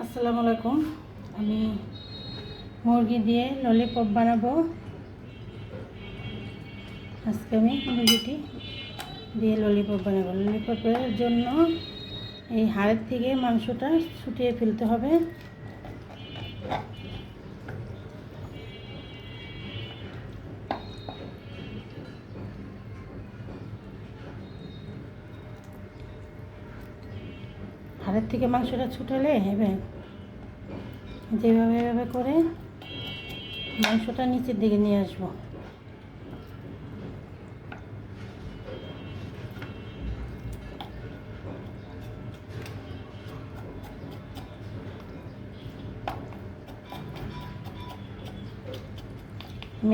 আসসালামু আলাইকুম। আমি মুরগি দিয়ে ললিপপ বানাবো। আজকে আমি মুরগিটি দিয়ে ললিপপ বানাবো। ললিপপের জন্য এই হাড়ের থেকে মাংসটা ছুটিয়ে ফেলতে হবে। হাড়ের থেকে মাংসটা ছুটালে এবার যেভাবে এভাবে করে মাংসটা নিচের দিকে নিয়ে আসবো।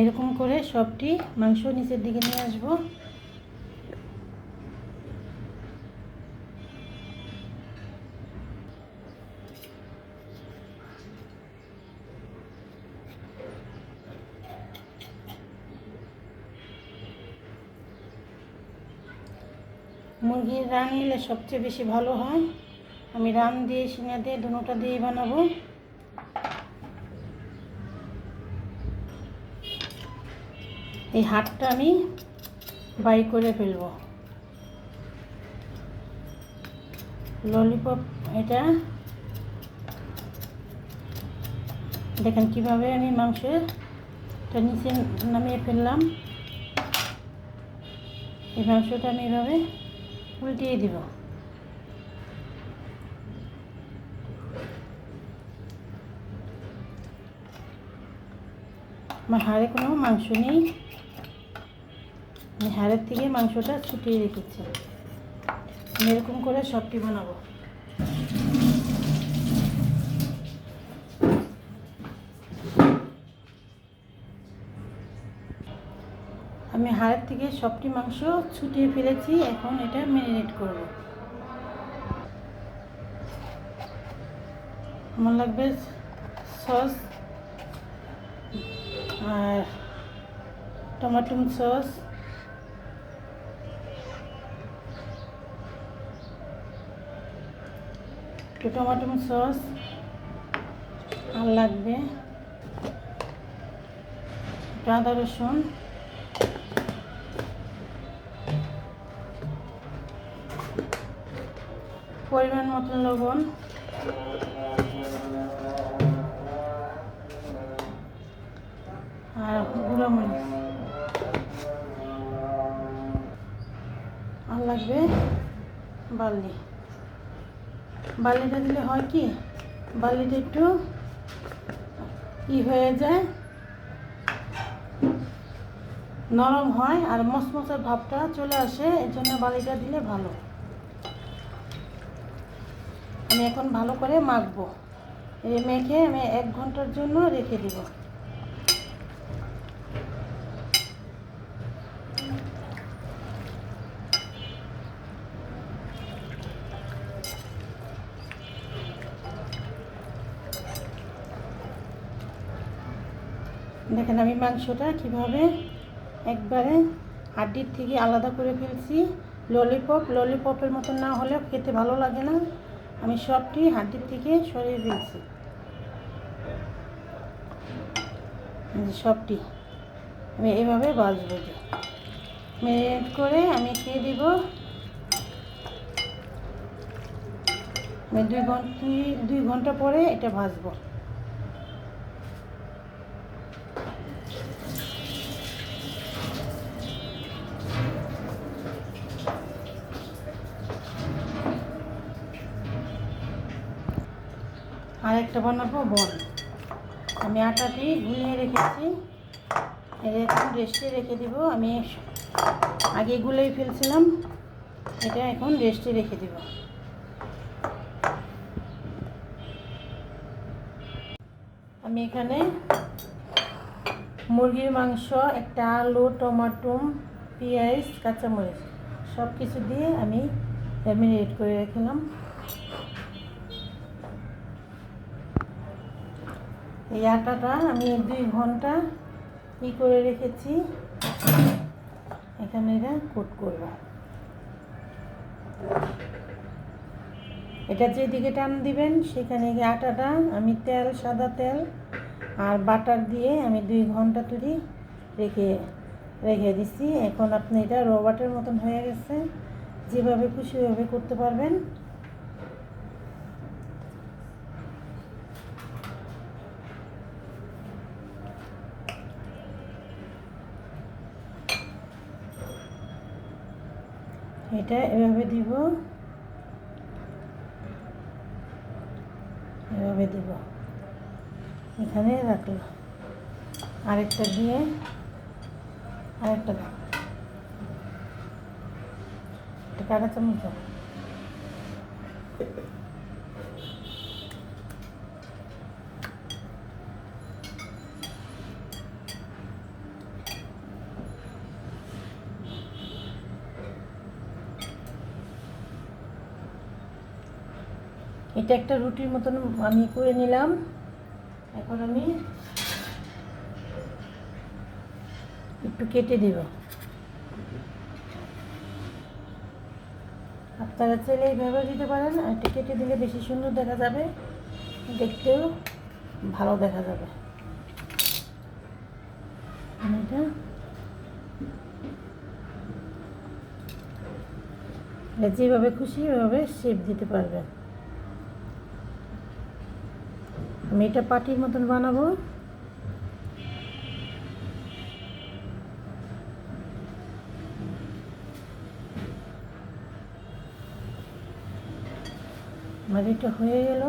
এরকম করে সবটি মাংস নিচের দিকে নিয়ে আসবো। মুরগির রান নিলে সবচেয়ে বেশি ভালো হয়। আমি রান দিয়ে সিঙা দিয়ে দুটোটা দিয়েই বানাবো। এই হাড়টা আমি বাই করে ফেলবো। ললিপপ এটা দেখেন কিভাবে আমি মাংসটা নিচে নামিয়ে ফেললাম। এই মাংসটা আমি এভাবে উল্টিয়ে দিব। আমার হাড়ে কোনো মাংস নেই, আমি হাড়ের থেকে মাংসটা ছুটিয়ে রেখেছি। আমি এরকম করে সবটি বানাবো। আমি হাড়ের থেকে সবটি মাংস ছুটিয়ে ফেলেছি। এখন এটা ম্যারিনেট করব। আমার লাগবে সস আর টমেটো সস, টমেটো সস, আর লাগবে আদা রসুন, পরিমাণ মতো লবণ, আর গুঁড়ো মরিচ, আর লাগবে বার্লি। বার্লিটা দিলে হয় কি, বার্লিটা একটু হয়ে যায়, নরম হয় আর মচমচের ভাবটা চলে আসে। এর জন্য বার্লিটা দিলে ভালো। আমি এখন ভালো করে মাখবো। এই মেখে আমি 1 ঘন্টার জন্য রেখে দিব। দেখেন আমি মাংসটা কিভাবে একবারে হাড্ডির থেকে আলাদা করে ফেলছি। ললিপপের মতো না হলে খেতে ভালো লাগে না। আমি সবটি হাড্ডির থেকে সরিয়ে ফেলছি। সবটি আমি এভাবে ভাজবো। ম্যারিনেট করে আমি খেয়ে দিব। আমি 2 ঘন্টা পরে এটা ভাজবো। আর একটা বানাবো বন। আমি আটাটি গুলিয়ে রেখেছি, এখন রেস্টে রেখে দিব। আমি আগে গুলেই ফেলছিলাম, এটা এখন রেস্টে রেখে দিব। আমি এখানে মুরগির মাংস, একটা আলু, টমেটো, পেঁয়াজ, কাঁচামরিচ সব কিছু দিয়ে আমি ম্যারিনেট করে রাখলাম। এই আটাটা আমি 2 ঘন্টা করে রেখেছি। এখানে এটা কোট করব। এটা যেদিকে টান দিবেন সেখানে গিয়ে আটাটা আমি তেল, সাদা তেল আর বাটার দিয়ে আমি 2 ঘন্টা তৈরি রেখে দিছি। এখন আপনি এটা রবারের মতন হয়ে গেছে, যেভাবে খুশি ওইভাবে করতে পারবেন। এটা এভাবে দিব, এভাবে দিব, এখানে রাখলো, আরেকটা দিয়ে আরেকটা কাটা চামচ। এটা একটা রুটির মতন আমি করে নিলাম। এখন আমি একটু কেটে দেব। আপনারা চাইলে এইভাবে দিতে পারেন, আর একটু কেটে দিলে বেশি সুন্দর দেখা যাবে, দেখতেও ভালো দেখা যাবে। এটা যেভাবে খুশি ওইভাবে শেপ দিতে পারবেন। আমি এটা পাটির মতন বানাবো। আমার এটা হয়ে গেল,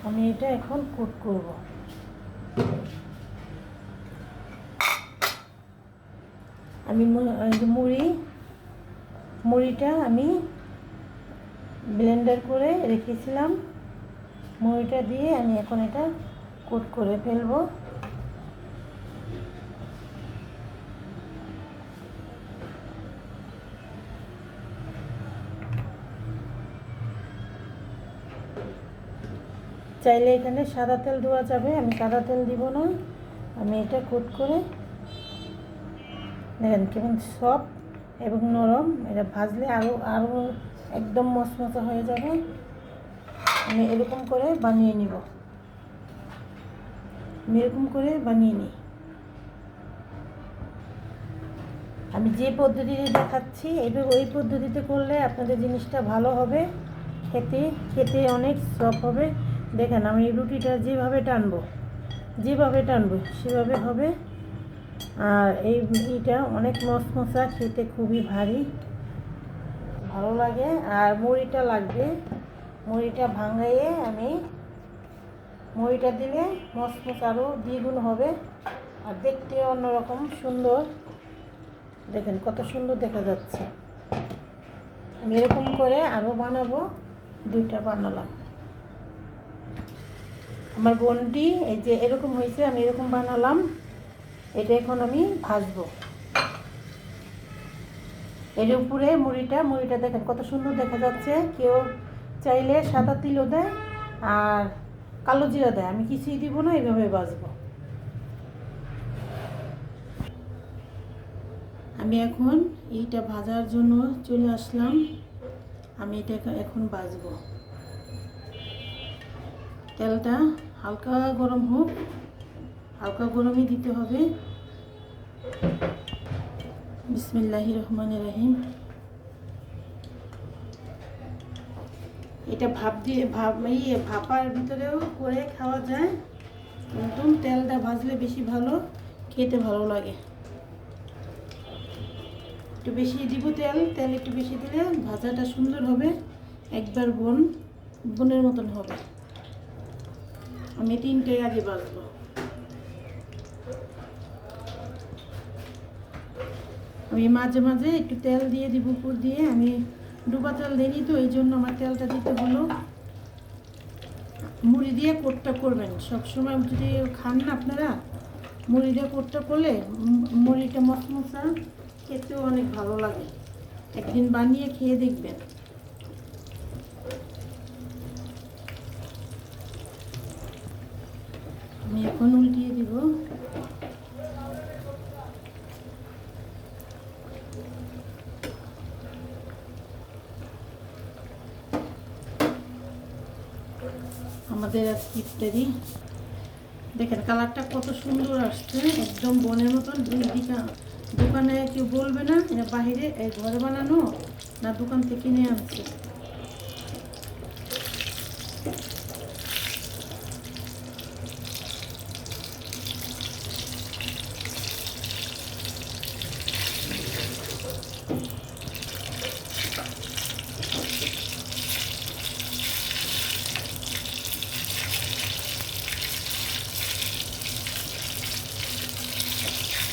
আমি এটা এখন কোট করব। আমি মুড়িটা আমি ব্লেন্ডার করে রেখেছিলাম, মুড়িটা দিয়ে আমি এখন এটা কোট করে ফেলবো। চাইলে এখানে সাদা তেল দেওয়া যাবে, আমি সাদা তেল দিব না। আমি এটা কোট করে দেখেন কেমন সফট এবং নরম, এটা ভাজলে আরও একদম মচমচা হয়ে যাবে। আমি এরকম করে বানিয়ে নিব, আমি এরকম করে বানিয়ে নিই। আমি যে পদ্ধতিতে দেখাচ্ছি এইভাবে ওই পদ্ধতিতে করলে আপনাদের জিনিসটা ভালো হবে, খেতে অনেক সফট হবে। দেখেন আমি রুটিটা যেভাবে টানবো সেভাবে হবে। আর এইটা অনেক মচমচা, খেতে খুবই ভালো লাগে। আর মুড়িটা লাগবে, মুড়িটা ভাঙাইয়ে আমি মুড়িটা দিলে মচমচ আরও দ্বিগুণ হবে, আর দেখতে অন্যরকম সুন্দর। দেখেন কত সুন্দর দেখা যাচ্ছে। আমি এরকম করে আরও বানাবো, 2টা বানালাম। আমার বোনটি এই যে এরকম হয়েছে, আমি এরকম বানালাম। এটা এখন আমি ভাজবো। এর উপরে মুড়িটা দেখেন কত সুন্দর দেখা যাচ্ছে। কেউ চাইলে সাদা তিলও দেয় আর কালো জিরা দেয়, আমি কিছুই দিব না, এইভাবে ভাজবো। আমি এখন এইটা ভাজার জন্য চলে আসলাম। আমি এটা এখন ভাজবো। তেলটা হালকা গরম হোক, হালকা গরমই দিতে হবে। বিসমিল্লাহির রহমানির রহিম। এটা ভাপার ভিতরেও করে খাওয়া যায়, কিন্তু তেলটা ভাজলে বেশি ভালো, খেতে ভালো লাগে। একটু বেশি দিব তেল একটু বেশি দিলে ভাজাটা সুন্দর হবে, একবার বোনের মতন হবে। আমি 3টে আগে ভাজবো। আমি মাঝে মাঝে একটু তেল দিয়ে দিব উপর দিয়ে, আমি ডুবা তেল দিইনি তো এই জন্য আমার তেলটা দিতে হলো। মুড়ি দিয়ে কোটটা করবেন সবসময়, যদি খান না আপনারা মুড়ি দিয়ে কোটটা করলে মুড়িটা মচমচা, খেতেও অনেক ভালো লাগে। একদিন বানিয়ে খেয়ে দেখবেন। আমি এখন উল্টিয়ে দিব। আমাদের আজকে ইফতারি। দেখেন কালারটা কত সুন্দর আসছে, একদম বনের মতন। দুই দিকে দোকানে কেউ বলবে না এটা বাহিরে ঘরে বানানো না দোকান থেকে কিনে আনছে।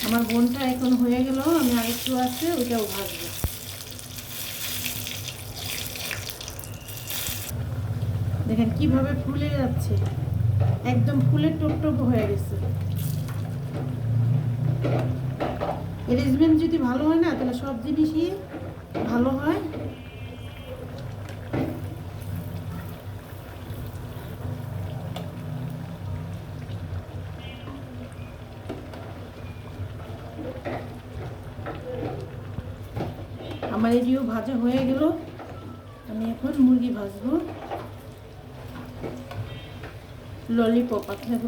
আমার বোনটা এখন হয়ে গেল, আমি আরেকটু আছে ওইটাও ভাজবো। দেখেন কিভাবে ফুলে যাচ্ছে, একদম ফুলের টোপ হয়ে গেছে। অ্যারেঞ্জমেন্ট যদি ভালো হয় না তাহলে সব জিনিসই ভালো হয়। আমার এটিও ভাজা হয়ে গেল, আমি এখন মুরগি ভাজবো। ললিপপ আপনাকে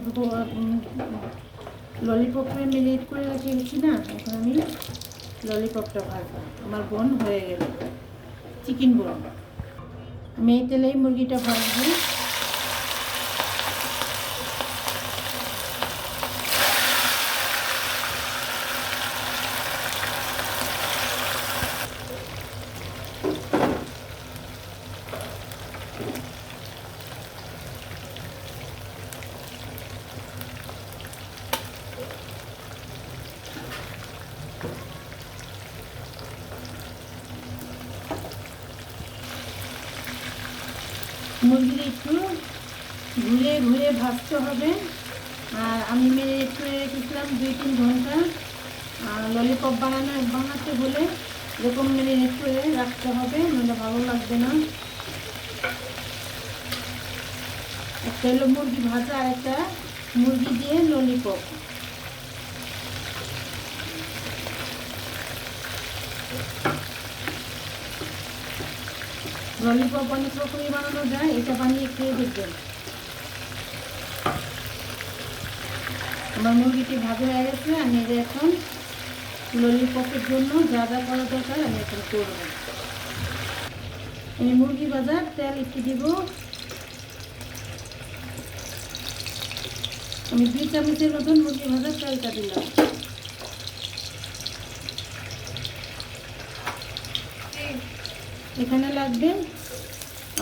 ললিপপে মেরিনেট করে রেখেছি না, এখন আমি ললিপপটা ভাজবো। আমার বোন হয়ে গেল, চিকেন বোন। আমি এই তেলেই মুরগিটা ভাজবো। মুরগিটা একটু ঘুরে ঘুরে ভাজতে হবে। আর আমি মেরিনেট করে রেখেছিলাম 2-3 ঘন্টা। আর ললিপপ বানাতে হলে এরকম মেরিনেট করে রাখতে হবে, নাহলে ভালো লাগবে না। একটা হলো মুরগি ভাজা আর একটা মুরগি দিয়ে ললিপপ। ললিপপ অনেক রকমই বানানো যায়, এটা বানিয়ে খেয়ে দেখবেন। আমার মুরগিটি ভাজা হয়ে গেছে, আমি এটা এখন ললিপপের জন্য যা যা করা দরকার আমি এখন করব। আমি মুরগি ভাজার তেল একটু দিব। আমি 2 চামচের মতন মুরগি ভাজার তেলটা দিলাম। এখানে লাগবে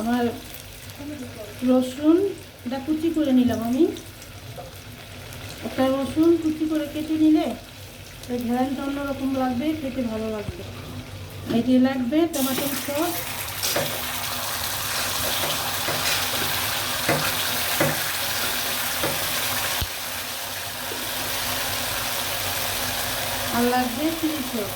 আমার রসুন, এটা কুচি করে নিলাম আমি। একটা রসুন কুচি করে কেটে নিলে ঘ্রাণটা অন্যরকম লাগবে, খেতে ভালো লাগবে। এটি লাগবে টমেটোর সস, আর লাগবে চিলি সস।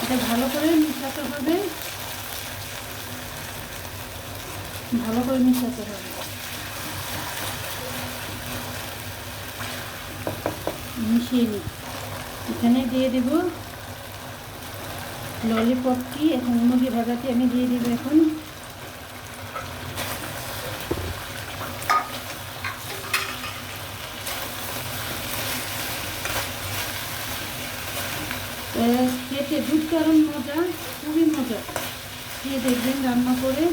এটা ভালো করে মিশাতে হবে, ভালো করে মিশাতে হবে। মিশিয়ে নিই। এখানে দিয়ে দেব ললিপপটি, এখন মুরগি ভাজাটি আমি দিয়ে দেব। এখন খেতে দুর্দারুণ মজা, খুবই মজা। খেয়ে দেখবেন, রান্না করে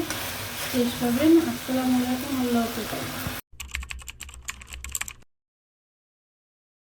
শেষ করবেন। আসসালামু আলাইকুম, আল্লাহ হাফেজ।